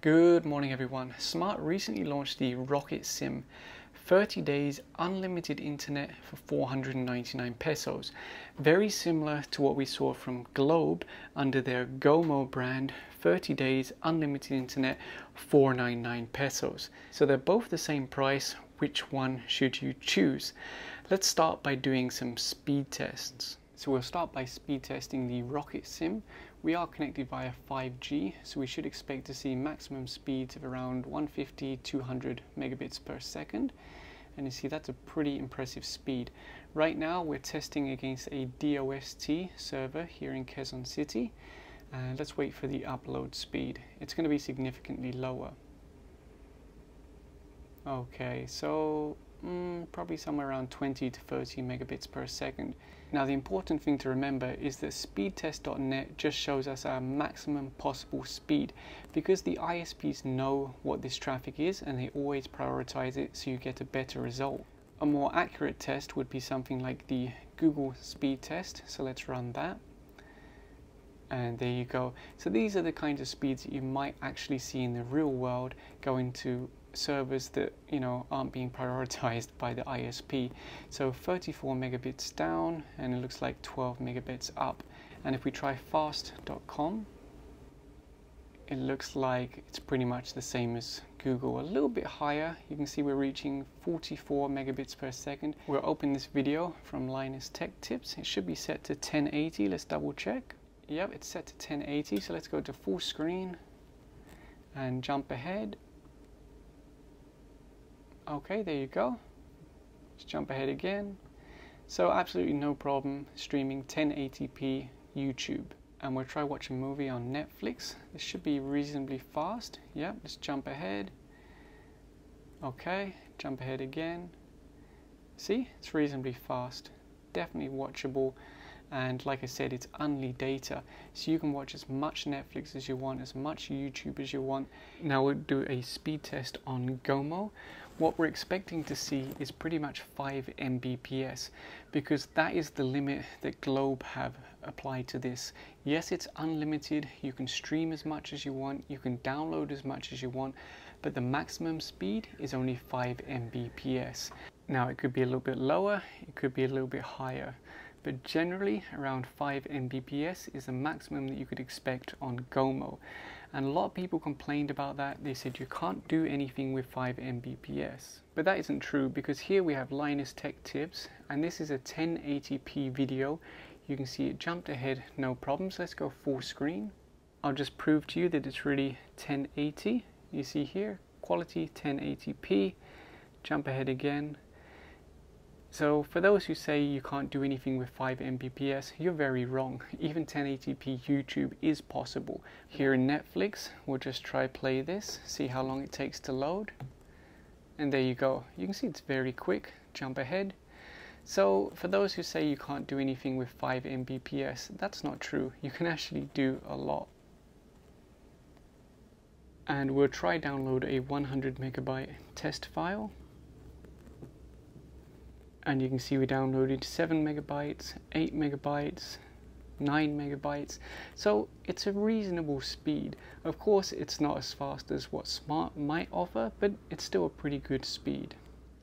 Good morning everyone. Smart recently launched the Rocket SIM, 30 days unlimited internet for 499 pesos. Very similar to what we saw from Globe under their GOMO brand, 30 days unlimited internet, 499 pesos. So they're both the same price. Which one should you choose? Let's start by doing some speed tests. So we'll start by speed testing the Rocket SIM. We are connected via 5G, so we should expect to see maximum speeds of around 150-200 megabits per second. And you see that's a pretty impressive speed. Right now we're testing against a DOST server here in Quezon City. Let's wait for the upload speed. It's going to be significantly lower. Okay, so probably somewhere around 20 to 30 megabits per second. Now the important thing to remember is that speedtest.net just shows us our maximum possible speed because the ISPs know what this traffic is and they always prioritize it so you get a better result. A more accurate test would be something like the Google speed test, so let's run that. And there you go. So these are the kinds of speeds that you might actually see in the real world going to servers that aren't being prioritized by the ISP. So 34 megabits down and it looks like 12 megabits up. And if we try fast.com, it looks like it's pretty much the same as Google, a little bit higher. You can see we're reaching 44 megabits per second. We'll open this video from Linus Tech Tips. It should be set to 1080. Let's double check. Yep, it's set to 1080. So let's go to full screen and jump ahead. Okay, there you go. Let's jump ahead again. So absolutely no problem streaming 1080p YouTube. And we'll try watching a movie on Netflix. This should be reasonably fast. Yeah, let's jump ahead. Okay, jump ahead again. See, it's reasonably fast. Definitely watchable. And like I said, it's only data, so you can watch as much Netflix as you want, as much YouTube as you want. Now we'll do a speed test on GOMO. What we're expecting to see is pretty much 5 Mbps because that is the limit that Globe have applied to this. Yes, it's unlimited, you can stream as much as you want, you can download as much as you want, but the maximum speed is only 5 Mbps. Now it could be a little bit lower, it could be a little bit higher. But generally around 5 Mbps is the maximum that you could expect on GOMO. And a lot of people complained about that. They said you can't do anything with 5 Mbps. But that isn't true because here we have Linus Tech Tips and this is a 1080p video. You can see it jumped ahead, no problems. Let's go full screen. I'll just prove to you that it's really 1080. You see here, quality 1080p. Jump ahead again. So for those who say you can't do anything with 5 Mbps, you're very wrong. Even 1080p YouTube is possible. Here in Netflix, we'll just try play this, see how long it takes to load. And there you go. You can see it's very quick. Jump ahead. So for those who say you can't do anything with 5 Mbps, that's not true. You can actually do a lot. And we'll try download a 100 megabyte test file. And you can see we downloaded 7 megabytes, 8 megabytes, 9 megabytes. So it's a reasonable speed. Of course, it's not as fast as what Smart might offer, but it's still a pretty good speed.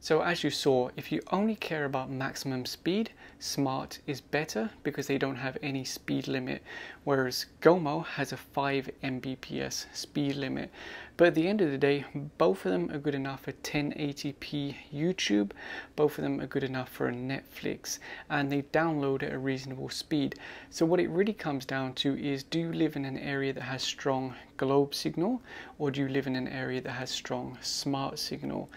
So as you saw, if you only care about maximum speed, Smart is better because they don't have any speed limit, whereas GOMO has a 5 Mbps speed limit. But at the end of the day, both of them are good enough for 1080p YouTube, both of them are good enough for Netflix, and they download at a reasonable speed. So what it really comes down to is, do you live in an area that has strong Globe signal, or do you live in an area that has strong Smart signal?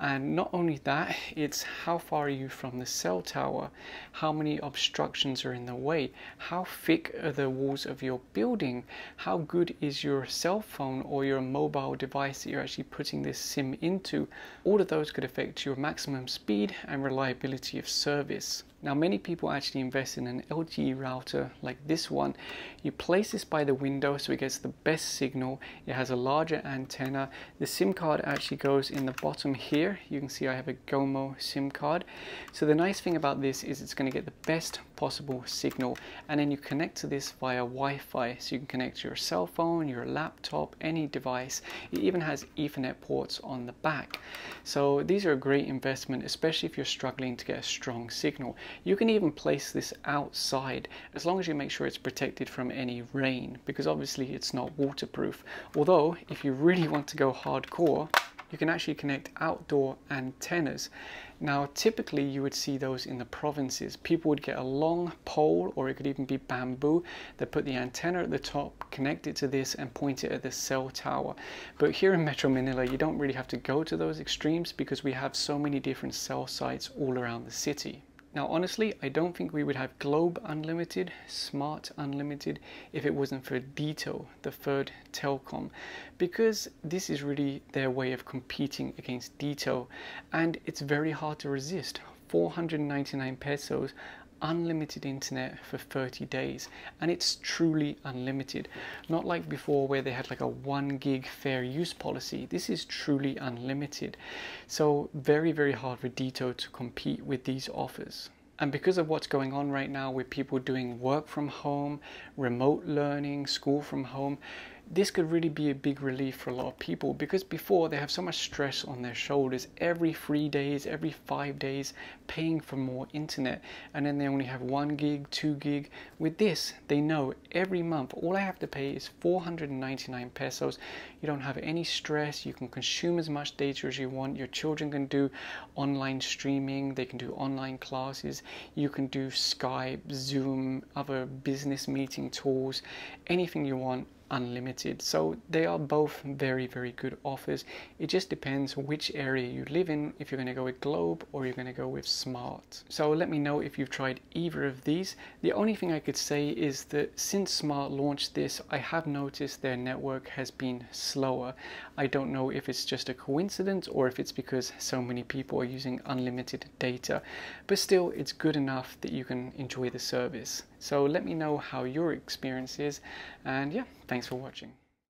And not only that, it's how far are you from the cell tower, how many obstructions are in the way, how thick are the walls of your building, how good is your cell phone or your mobile device that you're actually putting this SIM into. All of those could affect your maximum speed and reliability of service. Now many people actually invest in an LTE router like this one. You place this by the window so it gets the best signal. It has a larger antenna. The SIM card actually goes in the bottom here. You can see I have a GOMO SIM card. So the nice thing about this is it's going to get the best possible signal, and then you connect to this via Wi-Fi, so you can connect to your cell phone, your laptop, any device. It even has Ethernet ports on the back. So these are a great investment, especially if you're struggling to get a strong signal. You can even place this outside, as long as you make sure it's protected from any rain, because obviously it's not waterproof. Although if you really want to go hardcore, you can actually connect outdoor antennas. Now typically you would see those in the provinces. People would get a long pole, or it could even be bamboo. They put the antenna at the top, connect it to this, and point it at the cell tower. But here in Metro Manila, you don't really have to go to those extremes, because we have so many different cell sites all around the city. Now honestly, I don't think we would have Globe Unlimited, Smart Unlimited, if it wasn't for Dito, the third telecom, because this is really their way of competing against Dito, and it's very hard to resist. 499 pesos, unlimited internet for 30 days, and it's truly unlimited. Not like before where they had like a 1 gig fair use policy. This is truly unlimited. So very, very hard for Dito to compete with these offers. And because of what's going on right now with people doing work from home, remote learning, school from home, this could really be a big relief for a lot of people, because before they have so much stress on their shoulders every 3 days, every 5 days, paying for more internet, and then they only have 1 gig, 2 gig. With this, they know every month all I have to pay is 499 pesos. You don't have any stress. You can consume as much data as you want. Your children can do online streaming. They can do online classes. You can do Skype, Zoom, other business meeting tools, anything you want, unlimited. So they are both very, very good offers. It just depends which area you live in, if you're going to go with Globe or you're going to go with Smart. So let me know if you've tried either of these. The only thing I could say is that since Smart launched this, I have noticed their network has been slower. I don't know if it's just a coincidence or if it's because so many people are using unlimited data, but still it's good enough that you can enjoy the service. So let me know how your experience is, and yeah, thanks for watching.